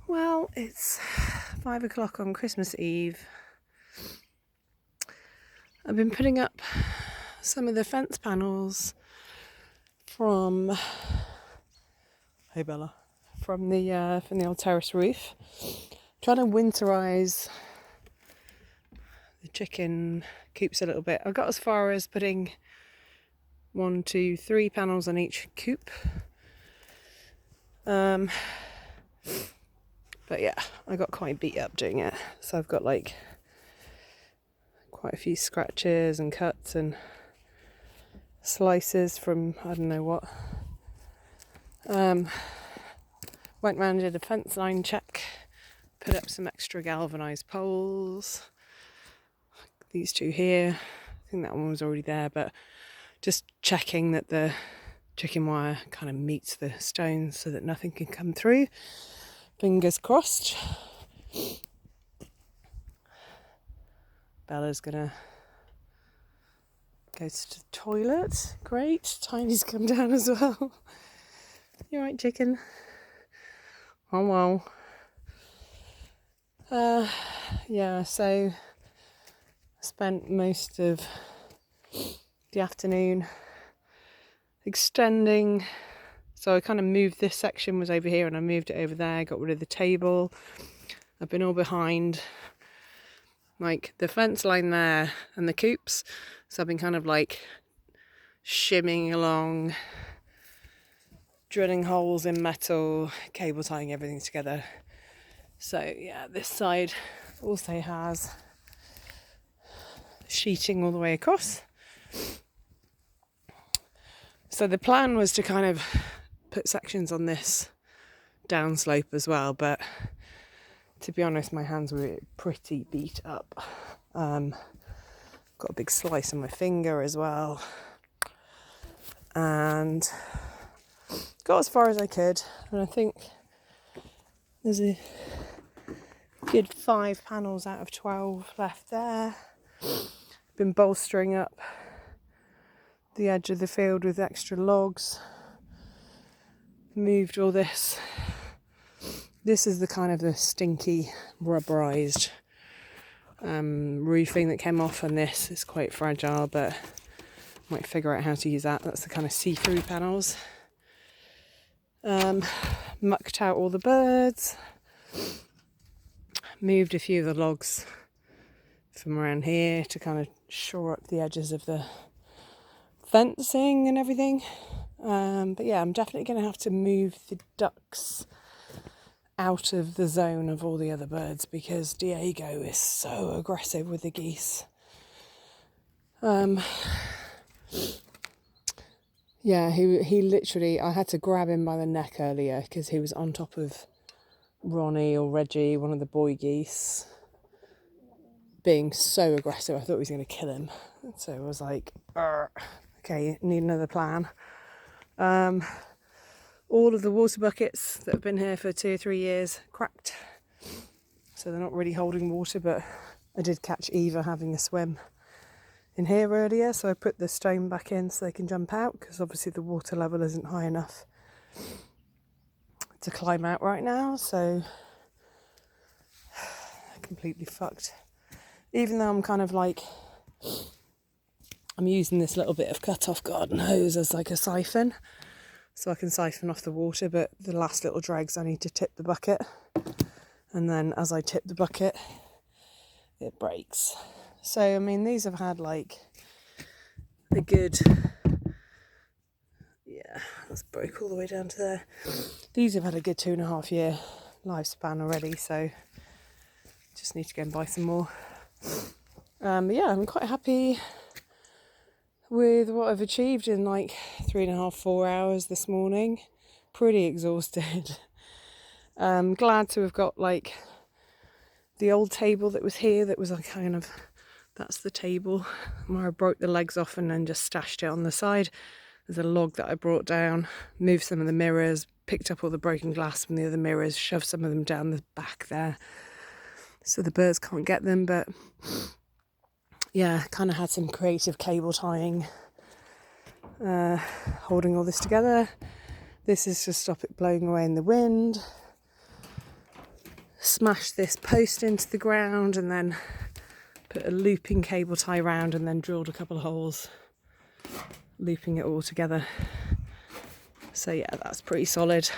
Well, it's 5 o'clock on Christmas Eve. I've been putting up some of the fence panels from hey Bella from the old terrace roof, trying to winterize the chicken coops a little bit. I got as far as putting 1, 2, 3 panels on each coop. But yeah, I got quite beat up doing it, so I've got like quite a few scratches and cuts and slices from I don't know what. Went round, did a fence line check, put up some extra galvanised poles. These two here, I think that one was already there, but just checking that the chicken wire kind of meets the stones so that nothing can come through. Fingers crossed. Bella's gonna go to the toilet. Great. Tiny's come down as well. You alright, chicken? Oh well. Yeah, so I spent most of the afternoon extending. So I kind of moved, this section was over here and I moved it over there, got rid of the table. I've been all behind like the fence line there and the coops. So I've been kind of like shimming along, drilling holes in metal, cable tying everything together. So yeah, this side also has sheeting all the way across. So the plan was to kind of put sections on this downslope as well, but to be honest, my hands were pretty beat up. Got a big slice on my finger as well, and got as far as I could, and I think there's a good 5 panels out of 12 left there. Been bolstering up the edge of the field with extra logs. Moved all this. This is the kind of the stinky rubberized roofing that came off, and this is quite fragile, but might figure out how to use that. That's the kind of see-through panels. Mucked out all the birds. Moved a few of the logs from around here to kind of shore up the edges of the fencing and everything. But yeah, I'm definitely going to have to move the ducks out of the zone of all the other birds because Diego is so aggressive with the geese. Yeah, he literally, I had to grab him by the neck earlier because he was on top of Ronnie or Reggie, one of the boy geese, being so aggressive. I thought he was going to kill him. So I was like, okay, need another plan. All of the water buckets that have been here for 2 or 3 years cracked, so they're not really holding water, but I did catch Eva having a swim in here earlier, so I put the stone back in so they can jump out, because obviously the water level isn't high enough to climb out right now, so completely fucked. Even though I'm kind of like, I'm using this little bit of cut-off garden hose as like a siphon, so I can siphon off the water, but the last little dregs I need to tip the bucket, and then as I tip the bucket it breaks. So I mean, these have had like a good, yeah, that's broke all the way down to there. These have had a good 2.5 year lifespan already, so just need to go and buy some more. But yeah, I'm quite happy with what I've achieved in like 3.5, 4 hours this morning. Pretty exhausted. Glad to have got like the old table that was here, that was like kind of, that's the table where I broke the legs off and then just stashed it on the side. There's a log that I brought down, moved some of the mirrors, picked up all the broken glass from the other mirrors, shoved some of them down the back there so the birds can't get them. But yeah, kind of had some creative cable tying, holding all this together. This is to stop it blowing away in the wind. smashed this post into the ground and then put a looping cable tie around and then drilled a couple of holes, looping it all together. So yeah, that's pretty solid.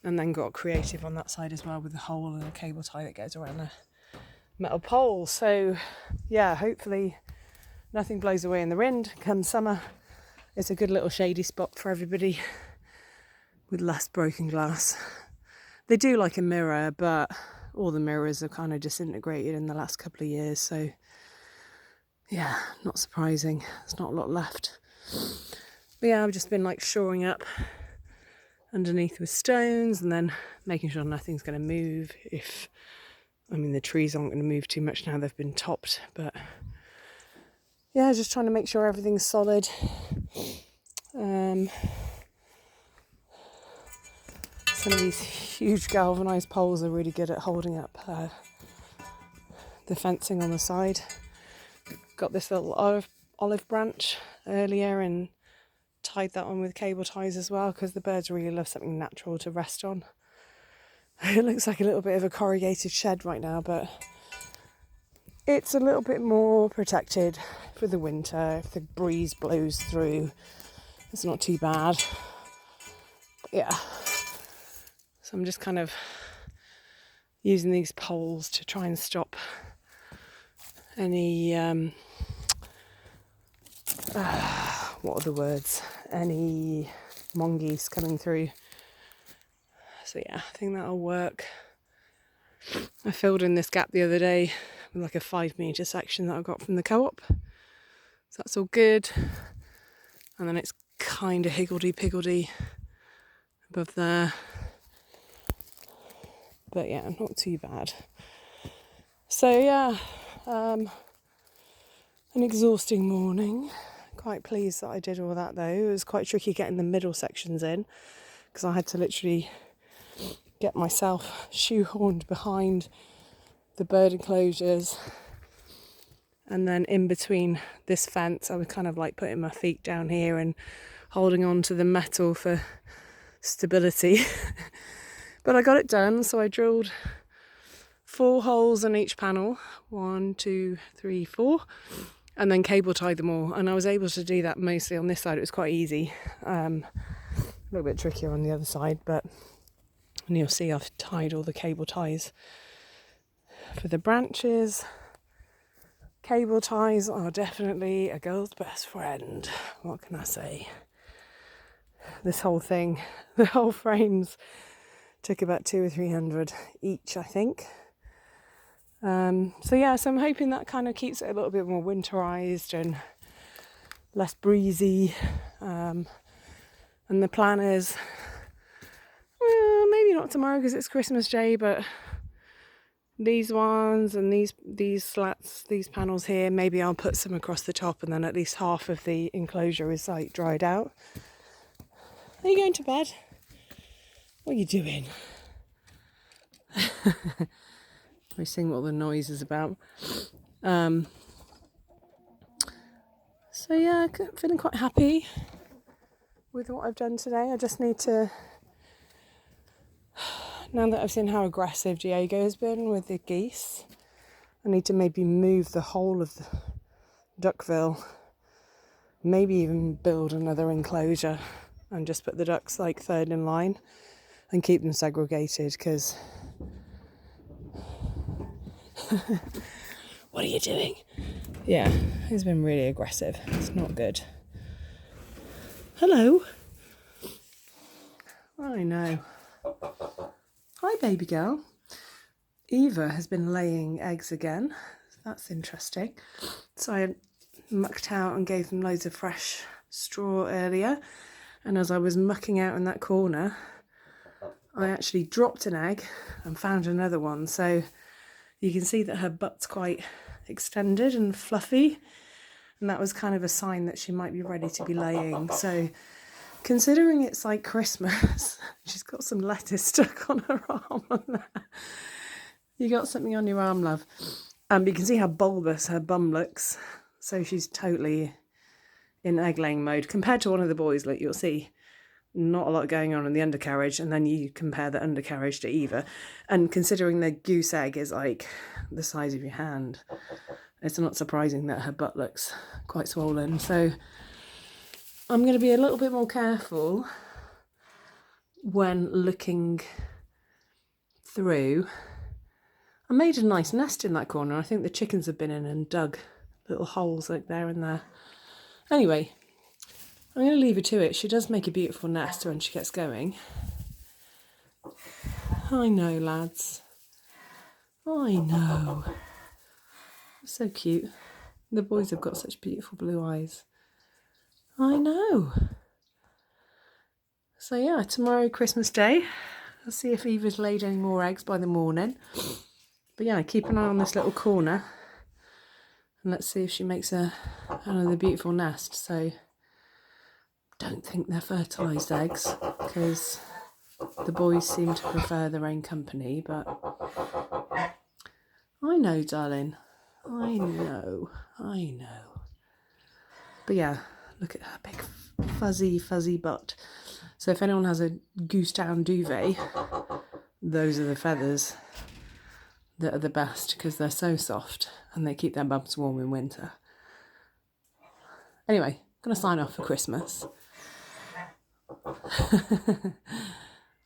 And then got creative on that side as well with the hole and a cable tie that goes around the metal pole. So yeah, hopefully nothing blows away in the wind come summer. It's a good little shady spot for everybody with less broken glass. They do like a mirror, but all the mirrors are kind of disintegrated in the last couple of years. So yeah, not surprising. There's not a lot left. But yeah, I've just been like shoring up underneath with stones and then making sure nothing's going to move. The trees aren't going to move too much now they've been topped, but yeah, just trying to make sure everything's solid. Some of these huge galvanised poles are really good at holding up the fencing on the side. Got this little olive branch earlier and tied that on with cable ties as well, because the birds really love something natural to rest on. It looks like a little bit of a corrugated shed right now, but it's a little bit more protected for the winter. If the breeze blows through, it's not too bad. But yeah, so I'm just kind of using these poles to try and stop any what are the words? Any mongoose coming through. So yeah, I think that'll work. I filled in this gap the other day with like a 5-metre section that I got from the co-op. So that's all good. And then it's kind of higgledy-piggledy above there. But yeah, not too bad. So yeah, an exhausting morning. Quite pleased that I did all that though. It was quite tricky getting the middle sections in because I had to literally get myself shoehorned behind the bird enclosures, and then in between this fence I was kind of like putting my feet down here and holding on to the metal for stability. But I got it done, so I drilled 4 holes in each panel, 1, 2, 3, 4, and then cable tied them all, and I was able to do that mostly on this side. It was quite easy, a little bit trickier on the other side, but and you'll see I've tied all the cable ties for the branches. Cable ties are definitely a girl's best friend. What can I say? This whole thing, the whole frames took about 200 or 300 each, I think. So yeah, so I'm hoping that kind of keeps it a little bit more winterized and less breezy. And the plan is, well, maybe not tomorrow because it's Christmas Day, but these ones and these slats, these panels here, maybe I'll put some across the top, and then at least half of the enclosure is like dried out. Are you going to bed? What are you doing? We're seeing what the noise is about. So yeah, feeling quite happy with what I've done today. I just need to, now that I've seen how aggressive Diego has been with the geese, I need to maybe move the whole of the duckville, maybe even build another enclosure and just put the ducks like third in line and keep them segregated, because what are you doing? Yeah, he's been really aggressive. It's not good. Hello. I know. Hi, baby girl. Eva has been laying eggs again. That's interesting. So I mucked out and gave them loads of fresh straw earlier. And as I was mucking out in that corner, I actually dropped an egg and found another one. So you can see that her butt's quite extended and fluffy. And that was kind of a sign that she might be ready to be laying. So considering it's like Christmas, she's got some lettuce stuck on her arm. You got something on your arm, love. You can see how bulbous her bum looks. So she's totally in egg laying mode compared to one of the boys. Like, you'll see not a lot going on in the undercarriage, and then you compare the undercarriage to Eva, and considering the goose egg is like the size of your hand, it's not surprising that her butt looks quite swollen. So I'm going to be a little bit more careful when looking through. I made a nice nest in that corner. I think the chickens have been in and dug little holes like there and there. Anyway, I'm going to leave her to it. She does make a beautiful nest when she gets going. I know, lads. I know. So cute. The boys have got such beautiful blue eyes. I know. So yeah, tomorrow, Christmas Day. I'll see if Eva's laid any more eggs by the morning. But yeah, keep an eye on this little corner. And let's see if she makes another beautiful nest. So don't think they're fertilised eggs, because the boys seem to prefer their own company. But I know, darling. I know. But yeah, look at her big fuzzy butt. So if anyone has a goose down duvet, those are the feathers that are the best, because they're so soft and they keep their bums warm in winter. Anyway, I'm going to sign off for Christmas.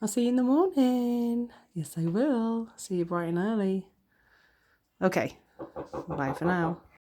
I'll see you in the morning. Yes, I will. See you bright and early. Okay, bye for now.